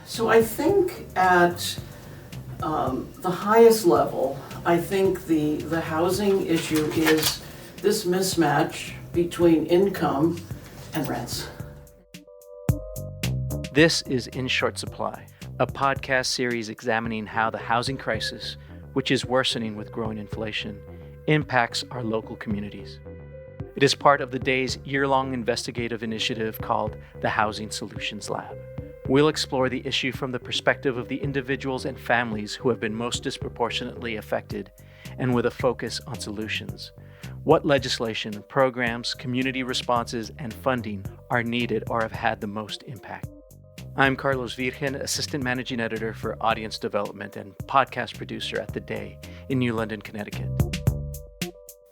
So I think at the highest level, I think the housing issue is this mismatch between income and rents. This is In Short Supply, a podcast series examining how the housing crisis, which is worsening with growing inflation, impacts our local communities. It is part of the day's yearlong investigative initiative called the Housing Solutions Lab. We'll explore the issue from the perspective of the individuals and families who have been most disproportionately affected, and with a focus on solutions. What legislation, programs, community responses, and funding are needed or have had the most impact? I'm Carlos Virgen, Assistant Managing Editor for Audience Development and podcast producer at The Day in New London, Connecticut.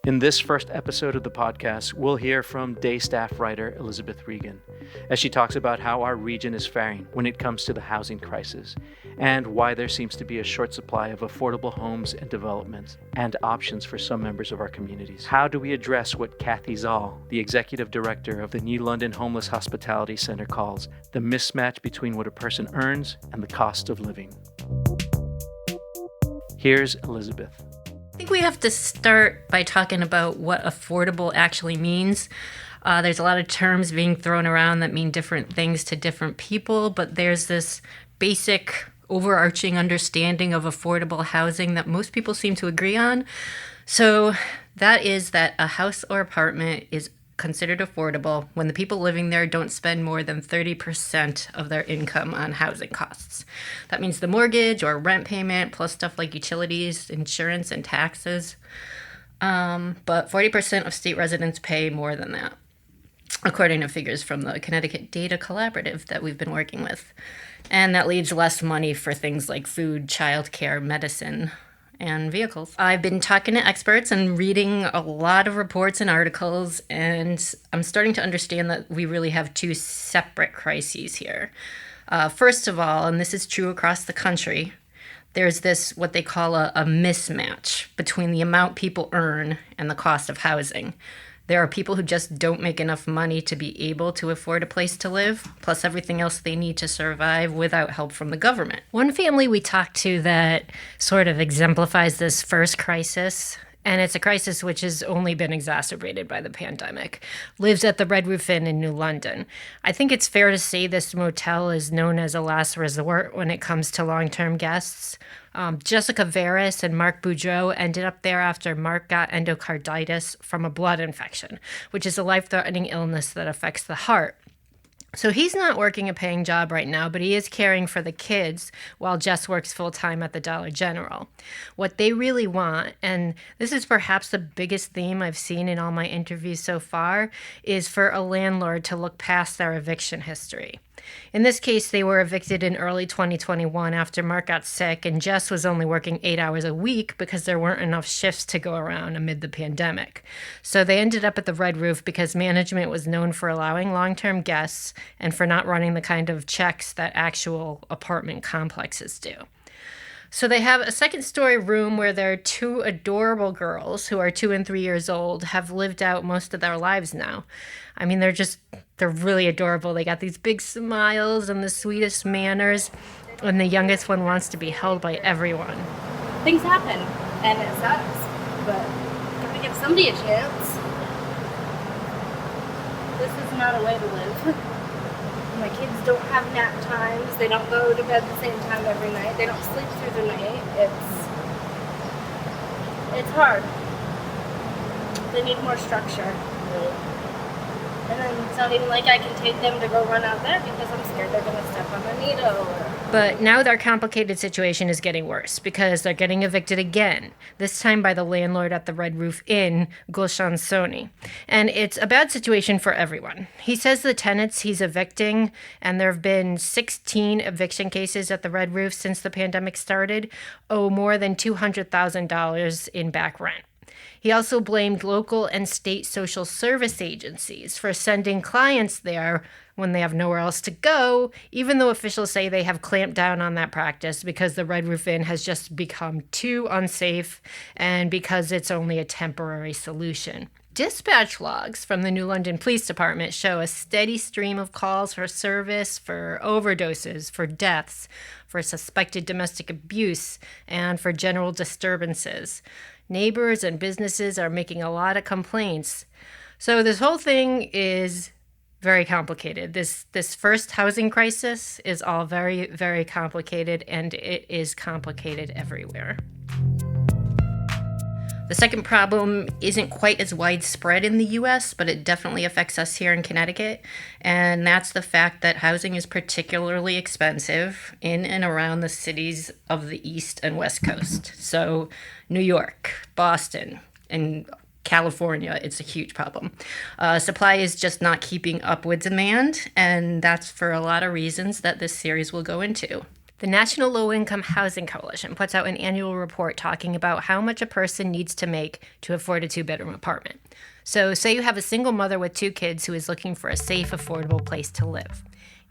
In this first episode of the podcast, we'll hear from Day staff writer Elizabeth Reagan as she talks about how our region is faring when it comes to the housing crisis and why there seems to be a short supply of affordable homes and developments and options for some members of our communities. How do we address what Cathy Zall, the executive director of the New London Homeless Hospitality Center, calls the mismatch between what a person earns and the cost of living? Here's Elizabeth. I think we have to start by talking about what affordable actually means. There's a lot of terms being thrown around that mean different things to different people, but there's this basic overarching understanding of affordable housing that most people seem to agree on. So that is that a house or apartment is considered affordable when the people living there don't spend more than 30% of their income on housing costs. That means the mortgage or rent payment plus stuff like utilities, insurance, and taxes. But 40% of state residents pay more than that, according to figures from the Connecticut Data Collaborative that we've been working with. And that leaves less money for things like food, childcare, medicine, and vehicles. I've been talking to experts and reading a lot of reports and articles, and I'm starting to understand that we really have two separate crises here. First of all, and this is true across the country, there's this, what they call a mismatch between the amount people earn and the cost of housing. There are people who just don't make enough money to be able to afford a place to live, plus everything else they need to survive without help from the government. One family we talked to that sort of exemplifies this first crisis, and it's a crisis which has only been exacerbated by the pandemic, lives at the Red Roof Inn in New London. I think it's fair to say this motel is known as a last resort when it comes to long-term guests. Jessica Veras and Mark Boudreau ended up there after Mark got endocarditis from a blood infection, which is a life-threatening illness that affects the heart. So he's not working a paying job right now, but he is caring for the kids while Jess works full-time at the Dollar General. What they really want, and this is perhaps the biggest theme I've seen in all my interviews so far, is for a landlord to look past their eviction history. In this case, they were evicted in early 2021 after Mark got sick, and Jess was only working 8 hours a week because there weren't enough shifts to go around amid the pandemic. So they ended up at the Red Roof because management was known for allowing long-term guests and for not running the kind of checks that actual apartment complexes do. So they have a second-story room where their two adorable girls, who are 2 and 3 years old, have lived out most of their lives now. I mean, they're really adorable. They got these big smiles and the sweetest manners, and the youngest one wants to be held by everyone. Things happen, and it sucks, but gotta give somebody a chance. This is not a way to live. My kids don't have nap times. They don't go to bed the same time every night. They don't sleep through the night. It's hard. They need more structure. And then it's not even like I can take them to go run out there because I'm scared they're going to step on a needle. But now their complicated situation is getting worse because they're getting evicted again, this time by the landlord at the Red Roof Inn, Gulshan Soni. And it's a bad situation for everyone. He says the tenants he's evicting, and there have been 16 eviction cases at the Red Roof since the pandemic started, owe more than $200,000 in back rent. He also blamed local and state social service agencies for sending clients there when they have nowhere else to go, even though officials say they have clamped down on that practice because the Red Roof Inn has just become too unsafe and because it's only a temporary solution. Dispatch logs from the New London Police Department show a steady stream of calls for service, for overdoses, for deaths, for suspected domestic abuse, and for general disturbances. Neighbors and businesses are making a lot of complaints. So this whole thing is very complicated. This first housing crisis is all very, very complicated, and it is complicated everywhere. The second problem isn't quite as widespread in the US, but it definitely affects us here in Connecticut, and that's the fact that housing is particularly expensive in and around the cities of the East and West Coast. So New York, Boston, and California, it's a huge problem. Supply is just not keeping up with demand, and that's for a lot of reasons that this series will go into. The National Low-Income Housing Coalition puts out an annual report talking about how much a person needs to make to afford a 2-bedroom apartment. So say you have a single mother with 2 kids who is looking for a safe, affordable place to live.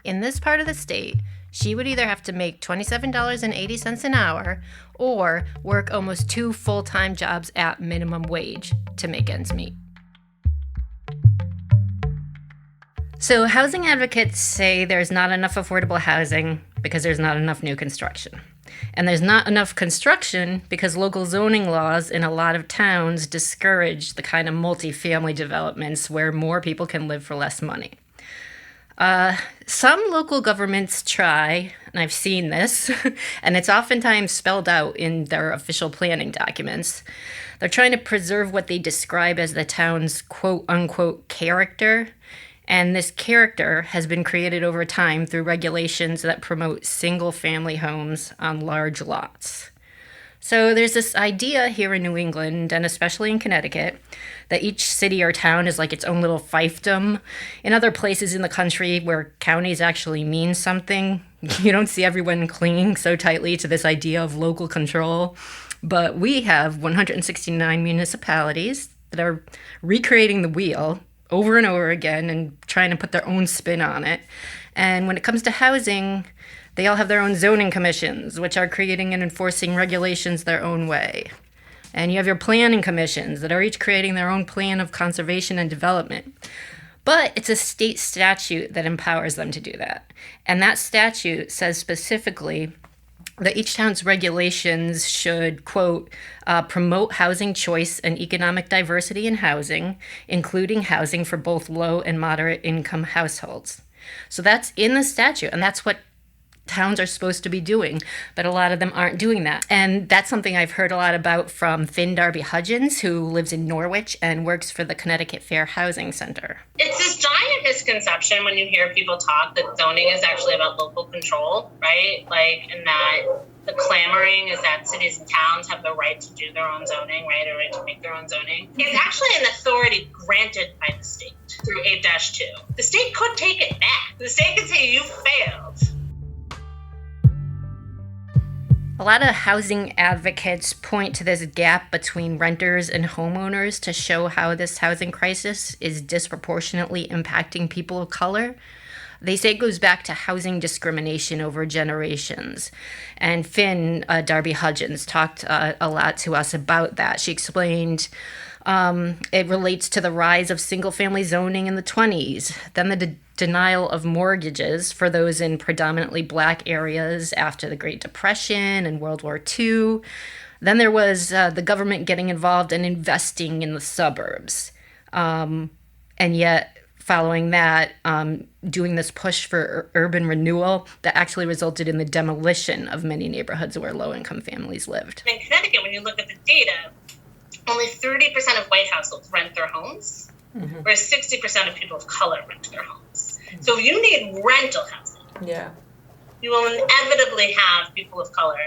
In this part of the state, she would either have to make $27.80 an hour or work almost 2 full-time jobs at minimum wage to make ends meet. So housing advocates say there's not enough affordable housing because there's not enough new construction. And there's not enough construction because local zoning laws in a lot of towns discourage the kind of multifamily developments where more people can live for less money. Some local governments try, and I've seen this, and it's oftentimes spelled out in their official planning documents. They're trying to preserve what they describe as the town's quote-unquote character. And this character has been created over time through regulations that promote single-family homes on large lots. So there's this idea here in New England, and especially in Connecticut, that each city or town is like its own little fiefdom. In other places in the country where counties actually mean something, you don't see everyone clinging so tightly to this idea of local control. But we have 169 municipalities that are recreating the wheel over and over again and trying to put their own spin on it. And when it comes to housing, they all have their own zoning commissions, which are creating and enforcing regulations their own way. And you have your planning commissions that are each creating their own plan of conservation and development. But it's a state statute that empowers them to do that. And that statute says specifically that each town's regulations should, quote, promote housing choice and economic diversity in housing, including housing for both low and moderate income households. So that's in the statute, and that's what towns are supposed to be doing, but a lot of them aren't doing that. And that's something I've heard a lot about from Finn Darby-Hudgens, who lives in Norwich and works for the Connecticut Fair Housing Center. It's this giant misconception when you hear people talk that zoning is actually about local control, right? And that the clamoring is that cities and towns have the right to do their own zoning, right? Or right to make their own zoning. It's actually an authority granted by the state through 8-2. The state could take it back. The state could say you failed. A lot of housing advocates point to this gap between renters and homeowners to show how this housing crisis is disproportionately impacting people of color. They say it goes back to housing discrimination over generations. And Finn Darby-Hudgens talked a lot to us about that. She explained it relates to the rise of single-family zoning in the 1920s, then the denial of mortgages for those in predominantly black areas after the Great Depression and World War II. Then there was the government getting involved and investing in the suburbs. And yet, following that, doing this push for urban renewal that actually resulted in the demolition of many neighborhoods where low-income families lived. In Connecticut, when you look at the data, only 30% of white households rent their homes, whereas 60% of people of color rent their homes. So if you need rental housing, you will inevitably have people of color,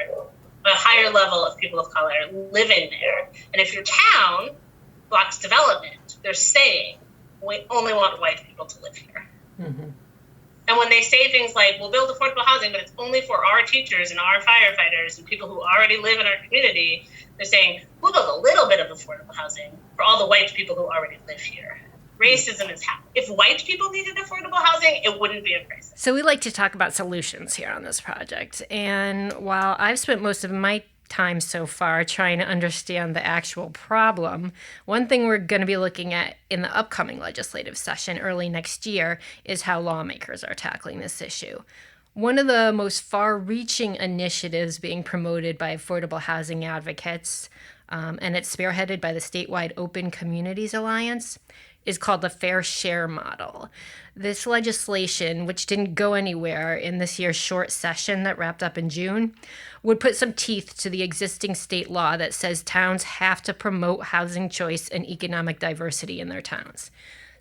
a higher level of people of color living there. And if your town blocks development, they're saying, we only want white people to live here. And when they say things like, we'll build affordable housing, but it's only for our teachers and our firefighters and people who already live in our community, they're saying, we'll build a little bit of affordable housing for all the white people who already live here. Racism is happening. If white people needed affordable housing, it wouldn't be a crisis. So we like to talk about solutions here on this project. And while I've spent most of my time so far trying to understand the actual problem. One thing we're going to be looking at in the upcoming legislative session early next year is how lawmakers are tackling this issue. One of the most far-reaching initiatives being promoted by affordable housing advocates, and it's spearheaded by the statewide Open Communities Alliance, is called the Fair Share Model. This legislation, which didn't go anywhere in this year's short session that wrapped up in June, would put some teeth to the existing state law that says towns have to promote housing choice and economic diversity in their towns.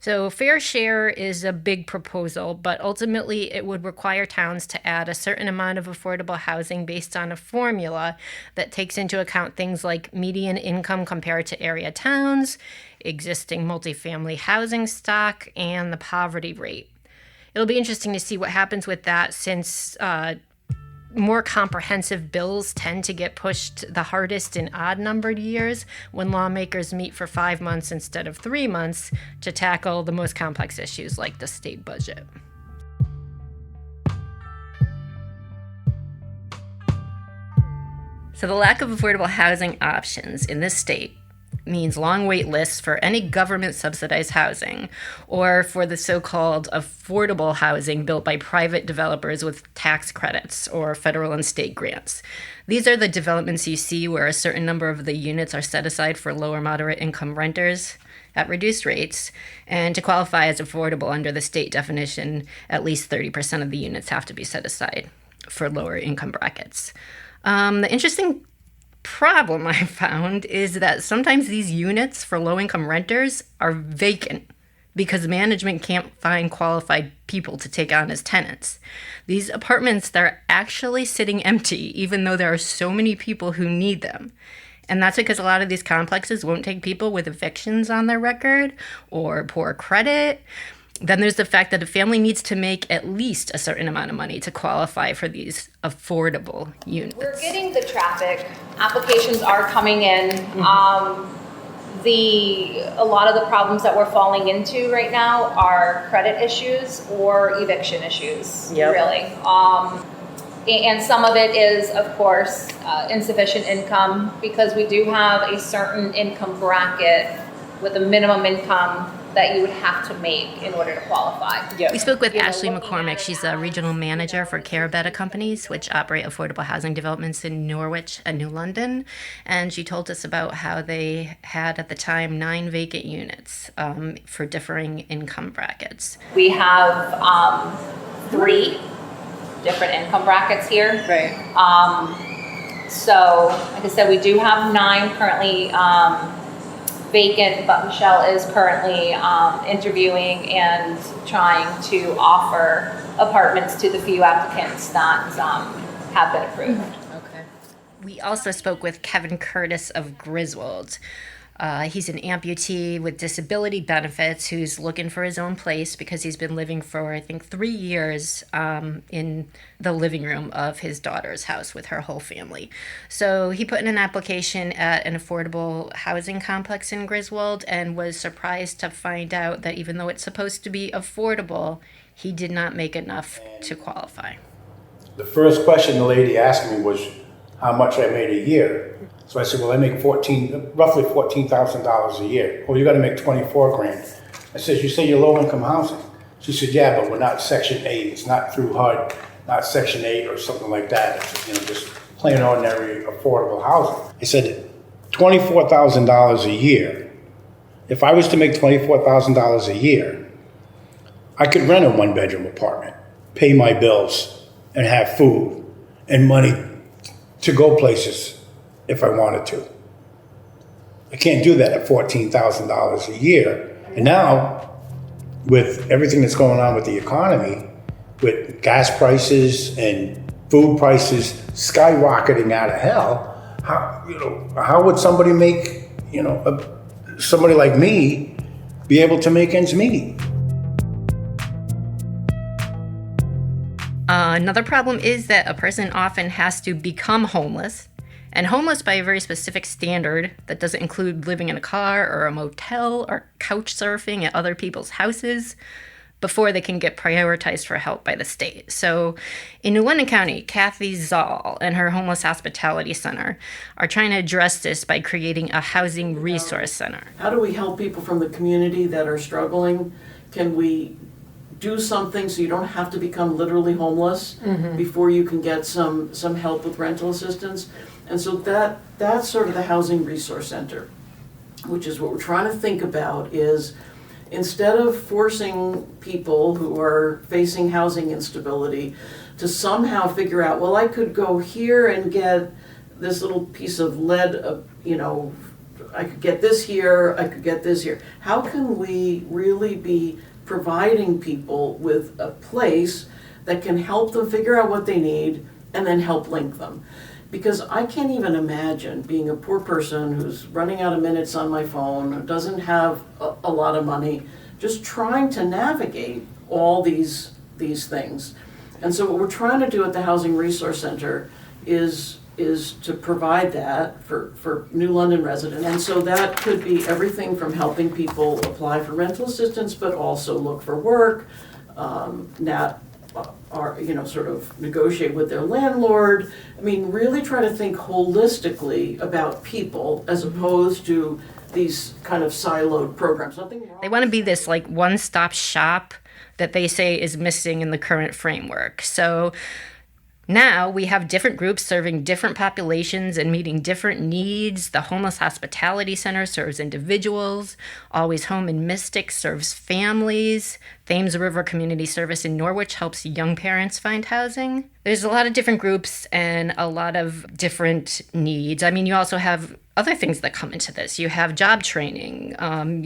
So fair share is a big proposal, but ultimately it would require towns to add a certain amount of affordable housing based on a formula that takes into account things like median income compared to area towns, existing multifamily housing stock, and the poverty rate. It'll be interesting to see what happens with that, since more comprehensive bills tend to get pushed the hardest in odd-numbered years when lawmakers meet for 5 months instead of 3 months to tackle the most complex issues like the state budget. So the lack of affordable housing options in this state means long wait lists for any government-subsidized housing, or for the so-called affordable housing built by private developers with tax credits or federal and state grants. These are the developments you see where a certain number of the units are set aside for lower moderate income renters at reduced rates, and to qualify as affordable under the state definition, at least 30% of the units have to be set aside for lower income brackets. The interesting problem I found is that sometimes these units for low-income renters are vacant because management can't find qualified people to take on as tenants. These apartments, they're actually sitting empty, even though there are so many people who need them. And that's because a lot of these complexes won't take people with evictions on their record or poor credit. Then there's the fact that a family needs to make at least a certain amount of money to qualify for these affordable units. We're getting the traffic. Applications are coming in. A lot of the problems that we're falling into right now are credit issues or eviction issues, really. And some of it is, of course, insufficient income, because we do have a certain income bracket with a minimum income that you would have to make in order to qualify. We spoke with Ashley McCormick. She's a regional manager for Care Better Companies, which operate affordable housing developments in Norwich and New London. And she told us about how they had, at the time, 9 vacant units for differing income brackets. We have 3 different income brackets here. Right. So, like I said, we do have 9 currently vacant, but Michelle is currently interviewing and trying to offer apartments to the few applicants that have been approved. Okay. We also spoke with Kevin Curtis of Griswold. He's an amputee with disability benefits who's looking for his own place because he's been living for, I think, 3 years in the living room of his daughter's house with her whole family. So he put in an application at an affordable housing complex in Griswold and was surprised to find out that even though it's supposed to be affordable, he did not make enough to qualify. The first question the lady asked me was how much I made a year. So I said, well, I make roughly $14,000 a year. Well, you got to make 24 grand. I said, you say you're low income housing. She said, yeah, but we're not Section 8. It's not through HUD, not Section 8 or something like that. It's, just plain ordinary affordable housing. I said, $24,000 a year. If I was to make $24,000 a year, I could rent a 1-bedroom apartment, pay my bills, and have food and money to go places if I wanted to. I can't do that at $14,000 a year. And now, with everything that's going on with the economy, with gas prices and food prices skyrocketing out of hell, how would somebody make, somebody like me be able to make ends meet? Another problem is that a person often has to become homeless, and homeless by a very specific standard that doesn't include living in a car or a motel or couch surfing at other people's houses. before they can get prioritized for help by the state. So in New London County, Cathy Zall and her Homeless Hospitality Center are trying to address this by creating a housing resource center. How do we help people from the community that are struggling? Can we do something so you don't have to become literally homeless before you can get some help with rental assistance? And so that's sort of the housing resource center, which is what we're trying to think about is, instead of forcing people who are facing housing instability to somehow figure out, well, I could go here and get this little piece of lead, I could get this here, I could get this here. How can we really be providing people with a place that can help them figure out what they need and then help link them? Because I can't even imagine being a poor person who's running out of minutes on my phone, who doesn't have a lot of money, just trying to navigate all these things. And so what we're trying to do at the Housing Resource Center is to provide that for New London residents. And so that could be everything from helping people apply for rental assistance, but also look for work, sort of negotiate with their landlord. I mean, really try to think holistically about people as opposed to these kind of siloed programs. They want to be this like one-stop shop that they say is missing in the current framework. So now we have different groups serving different populations and meeting different needs. The Homeless Hospitality Center serves individuals. Always Home in Mystic serves families. Thames River Community Service in Norwich helps young parents find housing. There's a lot of different groups and a lot of different needs. I mean, you also have other things that come into this. You have job training,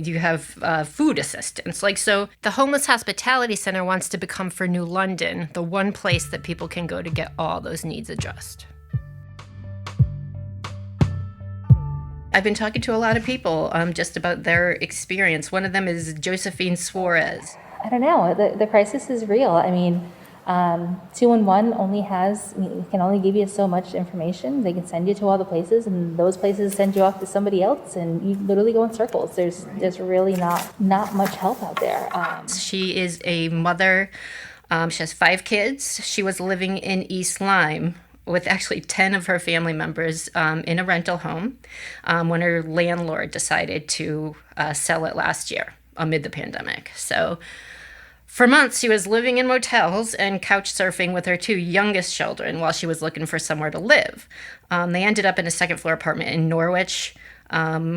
you have food assistance. So the Homeless Hospitality Center wants to become for New London the one place that people can go to get all those needs addressed. I've been talking to a lot of people just about their experience. One of them is Josephine Suarez. I don't know. The crisis is real. I mean, 211 can only give you so much information. They can send you to all the places, and those places send you off to somebody else, and you literally go in circles. There's really not much help out there. She is a mother. She has 5 kids. She was living in East Lyme with actually 10 of her family members in a rental home when her landlord decided to sell it last year amid the pandemic. So for months, she was living in motels and couch surfing with her 2 youngest children while she was looking for somewhere to live. They ended up in a second-floor apartment in Norwich,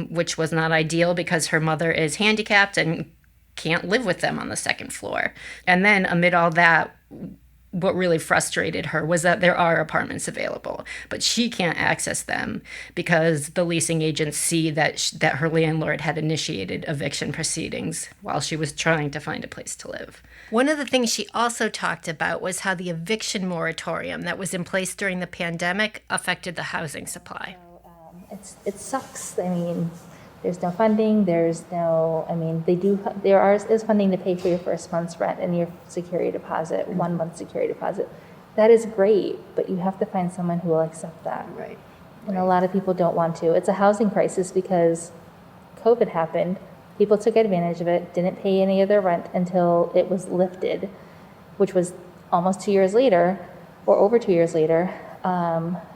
which was not ideal because her mother is handicapped and can't live with them on the second floor. And then amid all that, what really frustrated her was that there are apartments available, but she can't access them because the leasing agents see that her landlord had initiated eviction proceedings while she was trying to find a place to live. One of the things she also talked about was how the eviction moratorium that was in place during the pandemic affected the housing supply. It sucks. I mean, there's no funding. There is funding to pay for your first month's rent and your security deposit, 1 month security deposit. That is great, but you have to find someone who will accept that. Right. And a lot of people don't want to. It's a housing crisis because COVID happened. People took advantage of it, didn't pay any of their rent until it was lifted, which was almost 2 years later, or over 2 years later.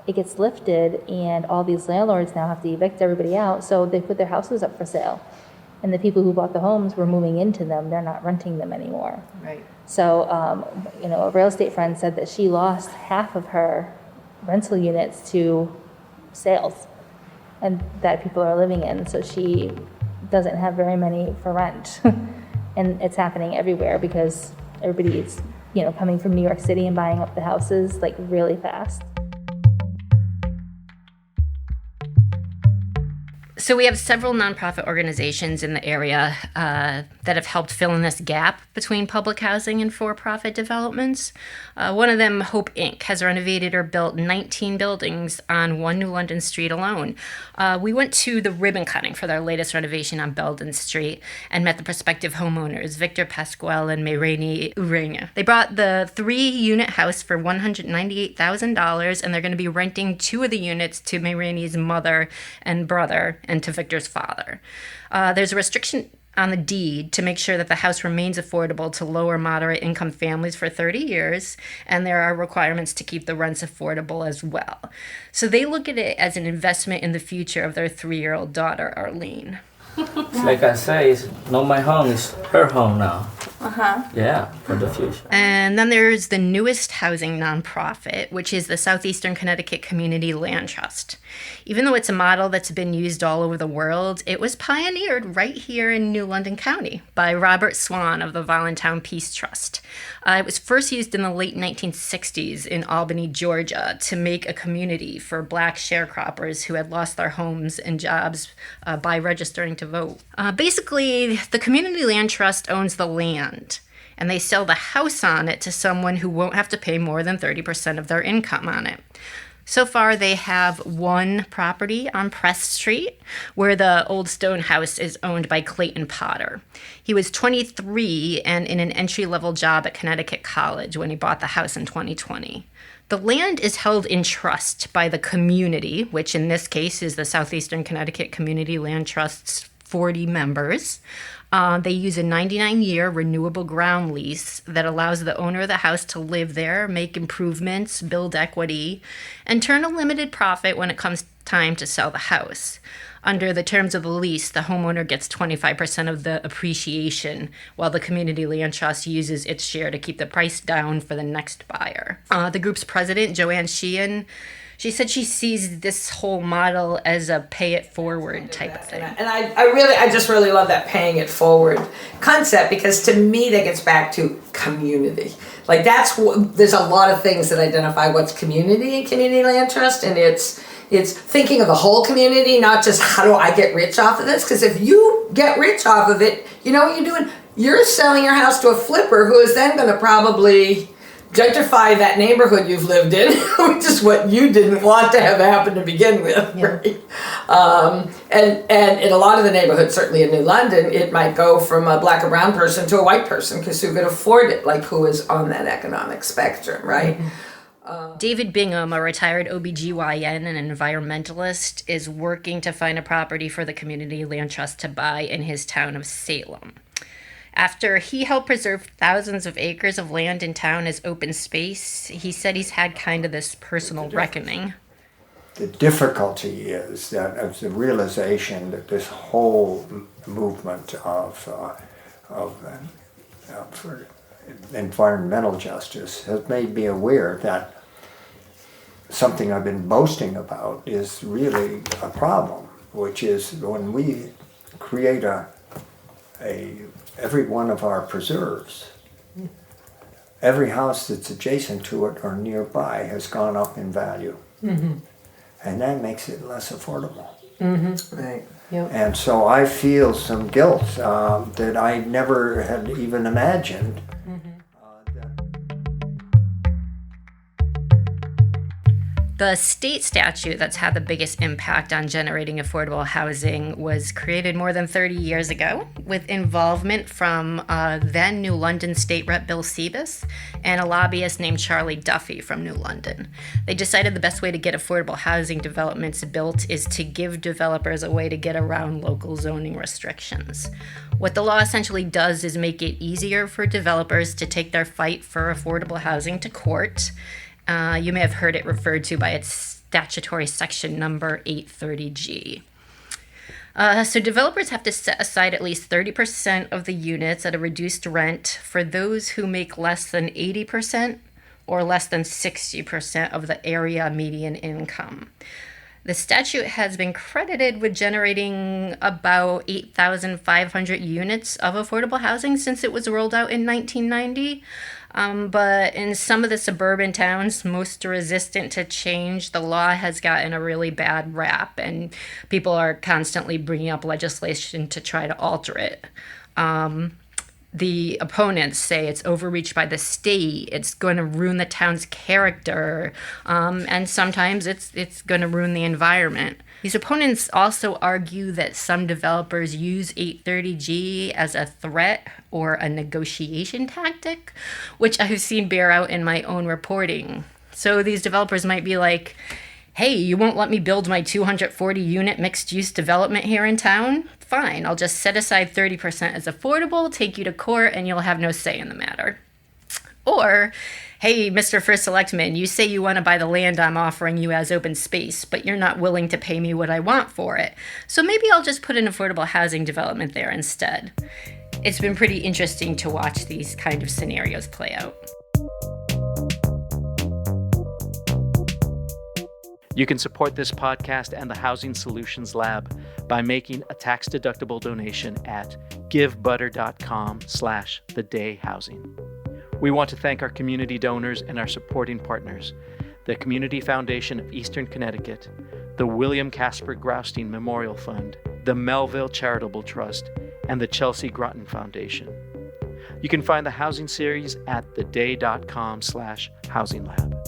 It gets lifted, and all these landlords now have to evict everybody out, so they put their houses up for sale. And the people who bought the homes were moving into them. They're not renting them anymore. Right. So, a real estate friend said that she lost half of her rental units to sales and that people are living in. So she doesn't have very many for rent. And it's happening everywhere because everybody's, coming from New York City and buying up the houses like really fast. So we have several nonprofit organizations in the area that have helped fill in this gap between public housing and for-profit developments. One of them, Hope Inc., has renovated or built 19 buildings on one New London street alone. We went to the ribbon cutting for their latest renovation on Belden Street and met the prospective homeowners, Victor Pasquale and Mayrani Urena. They bought the 3-unit house for $198,000, and they're going to be renting 2 of the units to Mayrani's mother and brother and to Victor's father. There's a restriction on the deed to make sure that the house remains affordable to lower moderate income families for 30 years, and there are requirements to keep the rents affordable as well. So they look at it as an investment in the future of their 3-year-old daughter, Arlene. Like I say, my home is her home now. Yeah, for the future. And then there's the newest housing nonprofit, which is the Southeastern Connecticut Community Land Trust. Even though it's a model that's been used all over the world, it was pioneered right here in New London County by Robert Swan of the Voluntown Peace Trust. It was first used in the late 1960s in Albany, Georgia, to make a community for Black sharecroppers who had lost their homes and jobs by registering to vote. Basically, the Community Land Trust owns the land, and they sell the house on it to someone who won't have to pay more than 30% of their income on it. So far, they have one property on Press Street, where the old stone house is owned by Clayton Potter. He was 23 and in an entry-level job at Connecticut College when he bought the house in 2020. The land is held in trust by the community, which in this case is the Southeastern Connecticut Community Land Trust's 40 members. They use a 99-year renewable ground lease that allows the owner of the house to live there, make improvements, build equity, and turn a limited profit when it comes time to sell the house. Under the terms of the lease, the homeowner gets 25% of the appreciation, while the Community Land Trust uses its share to keep the price down for the next buyer. The group's president, Joanne Sheehan, she said she sees this whole model as a pay it forward type of thing. And I just really love that paying it forward concept, because to me that gets back to community. Like there's a lot of things that identify what's community in Community Land Trust, and it's thinking of the whole community, not just how do I get rich off of this? Because if you get rich off of it, you know what you're doing? You're selling your house to a flipper who is then going to probably gentrify that neighborhood you've lived in, which is what you didn't want to have happen to begin with, right? And in a lot of the neighborhoods, certainly in New London, it might go from a black or brown person to a white person, because who could afford it, like who is on that economic spectrum, right? David Bingham, a retired OBGYN and an environmentalist, is working to find a property for the Community Land Trust to buy in his town of Salem. After he helped preserve thousands of acres of land in town as open space, he said he's had kind of this personal reckoning. The difficulty is that of the realization that this whole movement for environmental justice has made me aware that something I've been boasting about is really a problem, which is when we create every one of our preserves, every house that's adjacent to it or nearby has gone up in value. Mm-hmm. And that makes it less affordable. Mm-hmm. Right. Yep. And so I feel some guilt that I never had even imagined. The state statute that's had the biggest impact on generating affordable housing was created more than 30 years ago, with involvement from then New London State Rep Bill Sebas and a lobbyist named Charlie Duffy from New London. They decided the best way to get affordable housing developments built is to give developers a way to get around local zoning restrictions. What the law essentially does is make it easier for developers to take their fight for affordable housing to court. You may have heard it referred to by its statutory section number 830G. So developers have to set aside at least 30% of the units at a reduced rent for those who make less than 80% or less than 60% of the area median income. The statute has been credited with generating about 8,500 units of affordable housing since it was rolled out in 1990. But in some of the suburban towns most resistant to change, the law has gotten a really bad rap, and people are constantly bringing up legislation to try to alter it. The opponents say it's overreach by the state, it's going to ruin the town's character, and sometimes it's going to ruin the environment. These opponents also argue that some developers use 830G as a threat or a negotiation tactic, which I've seen bear out in my own reporting. So these developers might be like, hey, you won't let me build my 240 unit mixed use development here in town? fine, I'll just set aside 30% as affordable, take you to court, and you'll have no say in the matter. Or, hey, Mr. First Selectman, you say you want to buy the land I'm offering you as open space, but you're not willing to pay me what I want for it. So maybe I'll just put an affordable housing development there instead. It's been pretty interesting to watch these kind of scenarios play out. You can support this podcast and the Housing Solutions Lab by making a tax-deductible donation at givebutter.com/thedayhousing. We want to thank our community donors and our supporting partners, the Community Foundation of Eastern Connecticut, the William Casper Graustein Memorial Fund, the Melville Charitable Trust, and the Chelsea Groton Foundation. You can find the housing series at theday.com/housinglab.